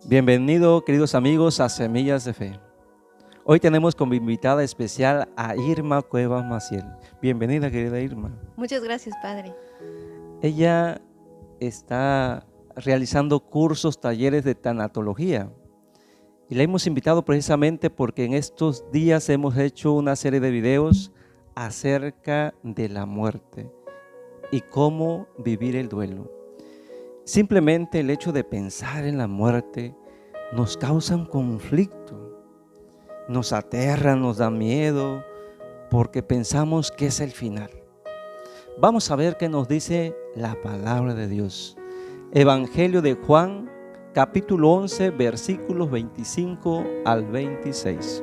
Bienvenido, queridos amigos, a Semillas de Fe. Hoy tenemos como invitada especial a Irma Cuevas Maciel. Bienvenida, querida Irma. Muchas gracias, Padre. Ella está realizando cursos, talleres de tanatología. Y la hemos invitado precisamente porque en estos días hemos hecho una serie de videos acerca de la muerte y cómo vivir el duelo. Simplemente el hecho de pensar en la muerte nos causa un conflicto, nos aterra, nos da miedo, porque pensamos que es el final. Vamos a ver qué nos dice la palabra de Dios. Evangelio de Juan, capítulo 11, versículos 25 al 26.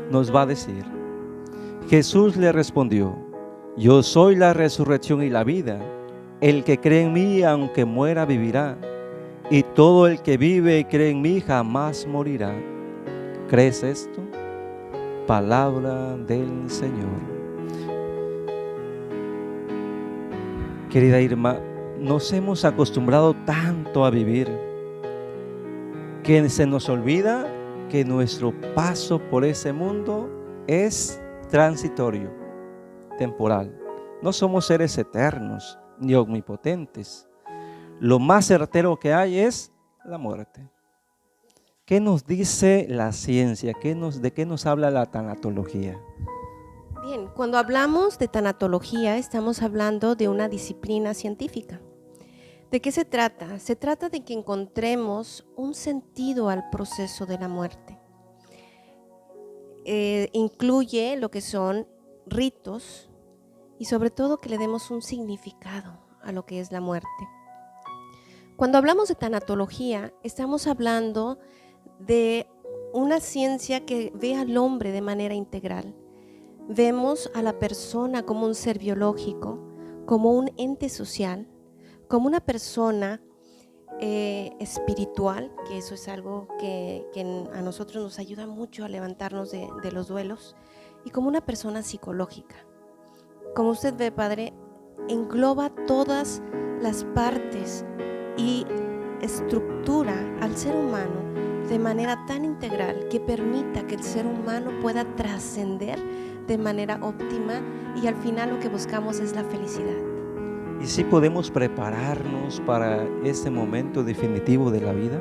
Nos va a decir: Jesús le respondió: Yo soy la resurrección y la vida. El que cree en mí, aunque muera, vivirá. Y todo el que vive y cree en mí jamás morirá. ¿Crees esto? Palabra del Señor. Querida Irma, nos hemos acostumbrado tanto a vivir que se nos olvida que nuestro paso por ese mundo es transitorio, temporal. No somos seres eternos ni omnipotentes. Lo más certero que hay es la muerte. ¿Qué nos dice la ciencia? ¿De qué nos habla la tanatología? Bien, cuando hablamos de tanatología estamos hablando de una disciplina científica. ¿De qué se trata? Se trata de que encontremos un sentido al proceso de la muerte. Incluye lo que son ritos y sobre todo que le demos un significado a lo que es la muerte. Cuando hablamos de tanatología, estamos hablando de una ciencia que ve al hombre de manera integral. Vemos a la persona como un ser biológico, como un ente social, como una persona espiritual, que eso es algo que a nosotros nos ayuda mucho a levantarnos de los duelos, y como una persona psicológica. Como usted ve, Padre, engloba todas las partes y estructura al ser humano de manera tan integral que permita que el ser humano pueda trascender de manera óptima, y al final lo que buscamos es la felicidad. ¿Y si podemos prepararnos para ese momento definitivo de la vida?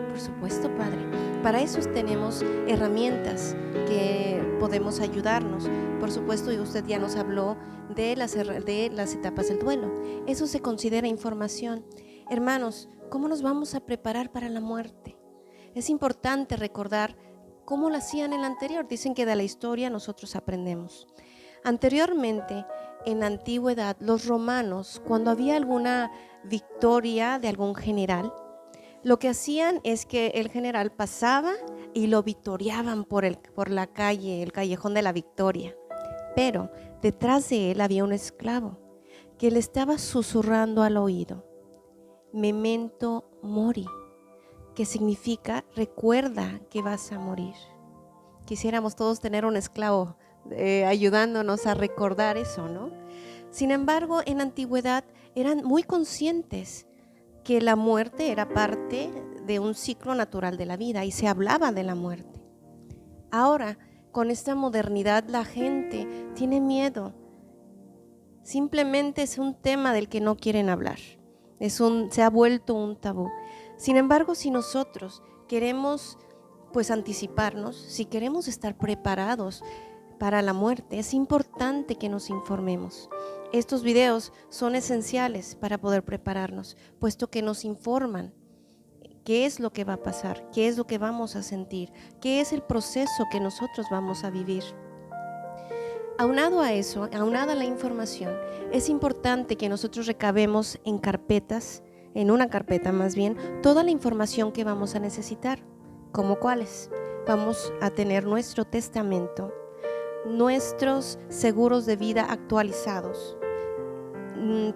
Por supuesto, Padre. Para eso tenemos herramientas que podemos ayudarnos. Por supuesto, y usted ya nos habló de las etapas del duelo. Eso se considera información. Hermanos, ¿cómo nos vamos a preparar para la muerte? Es importante recordar cómo lo hacían en la anterior. Dicen que de la historia nosotros aprendemos. Anteriormente, en la antigüedad, los romanos, cuando había alguna victoria de algún general, lo que hacían es que el general pasaba y lo victoriaban por la calle, el callejón de la Victoria. Pero detrás de él había un esclavo que le estaba susurrando al oído: Memento mori, que significa recuerda que vas a morir. Quisiéramos todos tener un esclavo ayudándonos a recordar eso, ¿no? Sin embargo, en la antigüedad eran muy conscientes que la muerte era parte de un ciclo natural de la vida y se hablaba de la muerte. Ahora, con esta modernidad, la gente tiene miedo. Simplemente es un tema del que no quieren hablar. Se ha vuelto un tabú. Sin embargo, si nosotros queremos anticiparnos, si queremos estar preparados para la muerte, es importante que nos informemos. Estos videos son esenciales para poder prepararnos, puesto que nos informan qué es lo que va a pasar, qué es lo que vamos a sentir, qué es el proceso que nosotros vamos a vivir. Aunado a eso, aunada a la información, es importante que nosotros recabemos en una carpeta más bien, toda la información que vamos a necesitar. ¿Cómo cuáles? Vamos a tener nuestro testamento, nuestros seguros de vida actualizados.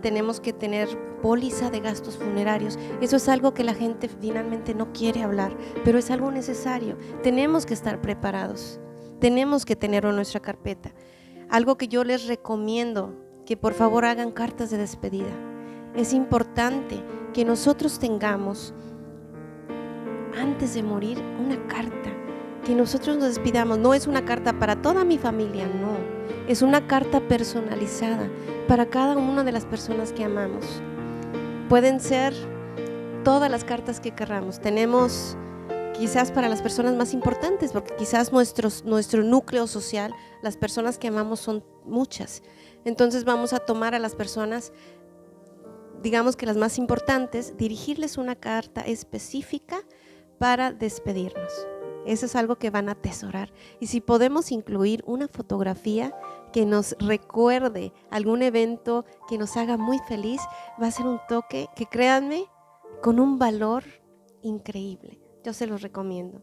Tenemos que tener póliza de gastos funerarios. Eso es algo que la gente finalmente no quiere hablar, pero es algo necesario. Tenemos que estar preparados. Tenemos que tenerlo en nuestra carpeta. Algo que yo les recomiendo, que por favor hagan cartas de despedida. Es importante que nosotros tengamos antes de morir una carta, que nosotros nos despidamos. No es una carta para toda mi familia, no, es una carta personalizada para cada una de las personas que amamos. Pueden ser todas las cartas que querramos. Tenemos quizás para las personas más importantes, porque quizás nuestro núcleo social, las personas que amamos son muchas. Entonces vamos a tomar a las personas, digamos que las más importantes, dirigirles una carta específica para despedirnos. Eso es algo que van a atesorar. Y si podemos incluir una fotografía que nos recuerde algún evento que nos haga muy feliz, va a ser un toque que, créanme, con un valor increíble. Yo se los recomiendo.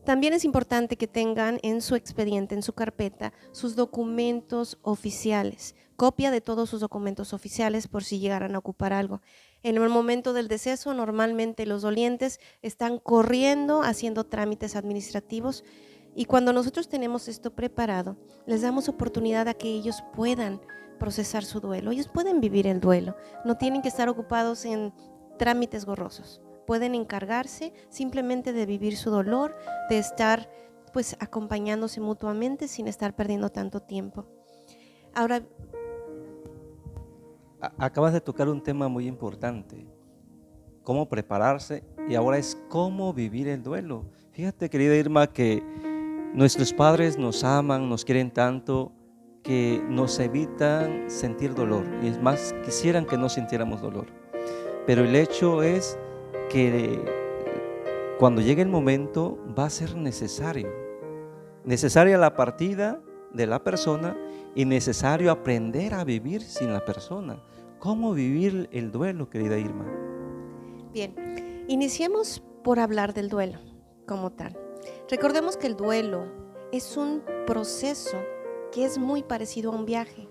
También es importante que tengan en su expediente, en su carpeta, sus documentos oficiales, copia de todos sus documentos oficiales por si llegaran a ocupar algo. En el momento del deceso, normalmente los dolientes están corriendo, haciendo trámites administrativos, y cuando nosotros tenemos esto preparado, les damos oportunidad a que ellos puedan procesar su duelo. Ellos pueden vivir el duelo, no tienen que estar ocupados en trámites gorrosos. Pueden encargarse simplemente de vivir su dolor, de estar pues acompañándose mutuamente sin estar perdiendo tanto tiempo. Ahora, acabas de tocar un tema muy importante, cómo prepararse, y ahora es cómo vivir el duelo. Fíjate, querida Irma, que nuestros padres nos aman, nos quieren tanto que nos evitan sentir dolor, y es más, quisieran que no sintiéramos dolor. Pero el hecho es que cuando llegue el momento va a ser necesaria la partida de la persona y necesario aprender a vivir sin la persona. ¿Cómo vivir el duelo, querida Irma? Bien, iniciemos por hablar del duelo como tal. Recordemos que el duelo es un proceso que es muy parecido a un viaje.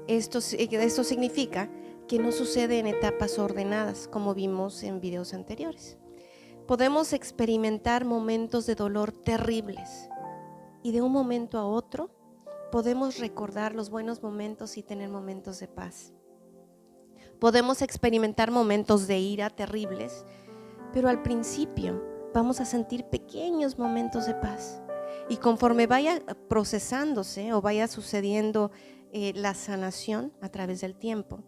Esto significa que no sucede en etapas ordenadas, como vimos en videos anteriores. Podemos experimentar momentos de dolor terribles y de un momento a otro podemos recordar los buenos momentos y tener momentos de paz. Podemos experimentar momentos de ira terribles, pero al principio vamos a sentir pequeños momentos de paz. Y conforme vaya procesándose o vaya sucediendo la sanación a través del tiempo,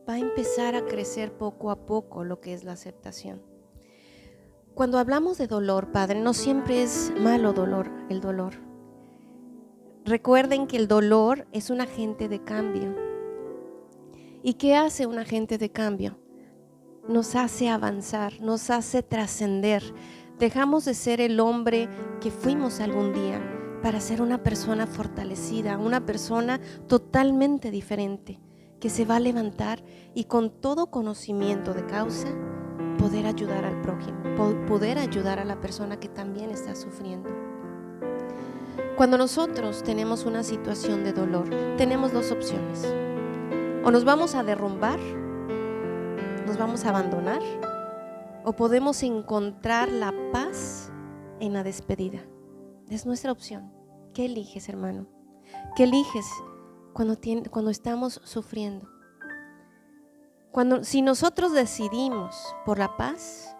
va a empezar a crecer poco a poco lo que es la aceptación. Cuando hablamos de dolor, Padre, no siempre es malo el dolor. Recuerden que el dolor es un agente de cambio. ¿Y qué hace un agente de cambio? Nos hace avanzar, nos hace trascender. Dejamos de ser el hombre que fuimos algún día para ser una persona fortalecida, una persona totalmente diferente, que se va a levantar y con todo conocimiento de causa poder ayudar al prójimo, poder ayudar a la persona que también está sufriendo. Cuando nosotros tenemos una situación de dolor, tenemos dos opciones: o nos vamos a derrumbar, nos vamos a abandonar, o podemos encontrar la paz en la despedida. Es nuestra opción. ¿Qué eliges, hermano? ¿Qué eliges cuando estamos sufriendo? Si nosotros decidimos por la paz,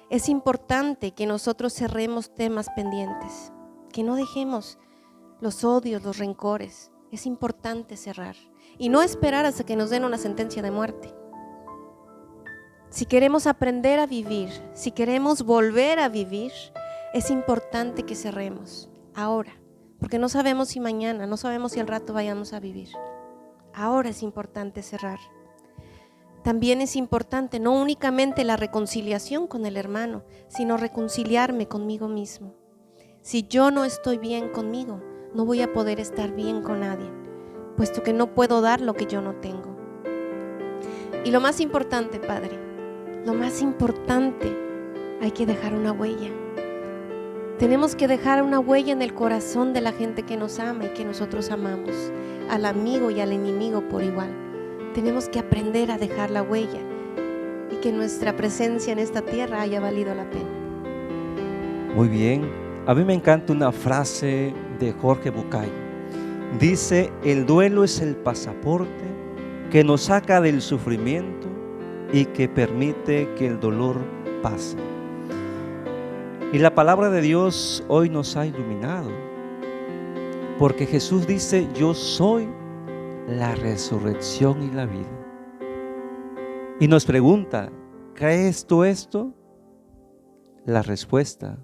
es importante que nosotros cerremos temas pendientes, que no dejemos los odios, los rencores. Es importante cerrar y no esperar hasta que nos den una sentencia de muerte. Si queremos aprender a vivir, si queremos volver a vivir, es importante que cerremos ahora, porque no sabemos si mañana, no sabemos si al rato vayamos a vivir. Ahora es importante cerrar. También es importante no únicamente la reconciliación con el hermano, sino reconciliarme conmigo mismo. Si yo no estoy bien conmigo, no voy a poder estar bien con nadie, puesto que no puedo dar lo que yo no tengo. Y lo más importante, Padre, lo más importante, hay que dejar una huella. Tenemos que dejar una huella en el corazón de la gente que nos ama y que nosotros amamos, al amigo y al enemigo por igual. Tenemos que aprender a dejar la huella y que nuestra presencia en esta tierra haya valido la pena. Muy bien, a mí me encanta una frase de Jorge Bucay. Dice: el duelo es el pasaporte que nos saca del sufrimiento y que permite que el dolor pase. Y la palabra de Dios hoy nos ha iluminado, porque Jesús dice: yo soy la resurrección y la vida. Y nos pregunta: ¿crees tú esto? La respuesta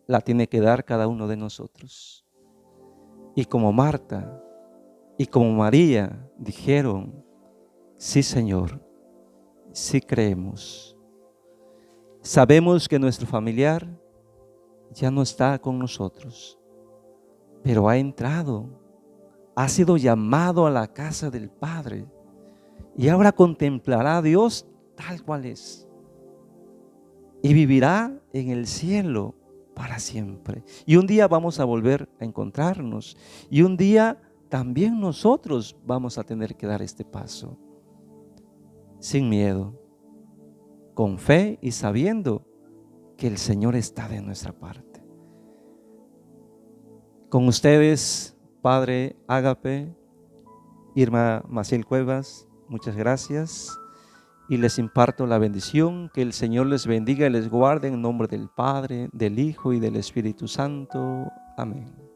la tiene que dar cada uno de nosotros. Y como Marta y como María dijeron: sí, Señor, sí creemos. Sabemos que nuestro familiar ya no está con nosotros, pero ha entrado, ha sido llamado a la casa del Padre y ahora contemplará a Dios tal cual es y vivirá en el cielo para siempre. Y un día vamos a volver a encontrarnos y un día también nosotros vamos a tener que dar este paso sin miedo, con fe y sabiendo que el Señor está de nuestra parte. Con ustedes, Padre Ágape, Irma Maciel Cuevas, muchas gracias y les imparto la bendición. Que el Señor les bendiga y les guarde en nombre del Padre, del Hijo y del Espíritu Santo. Amén.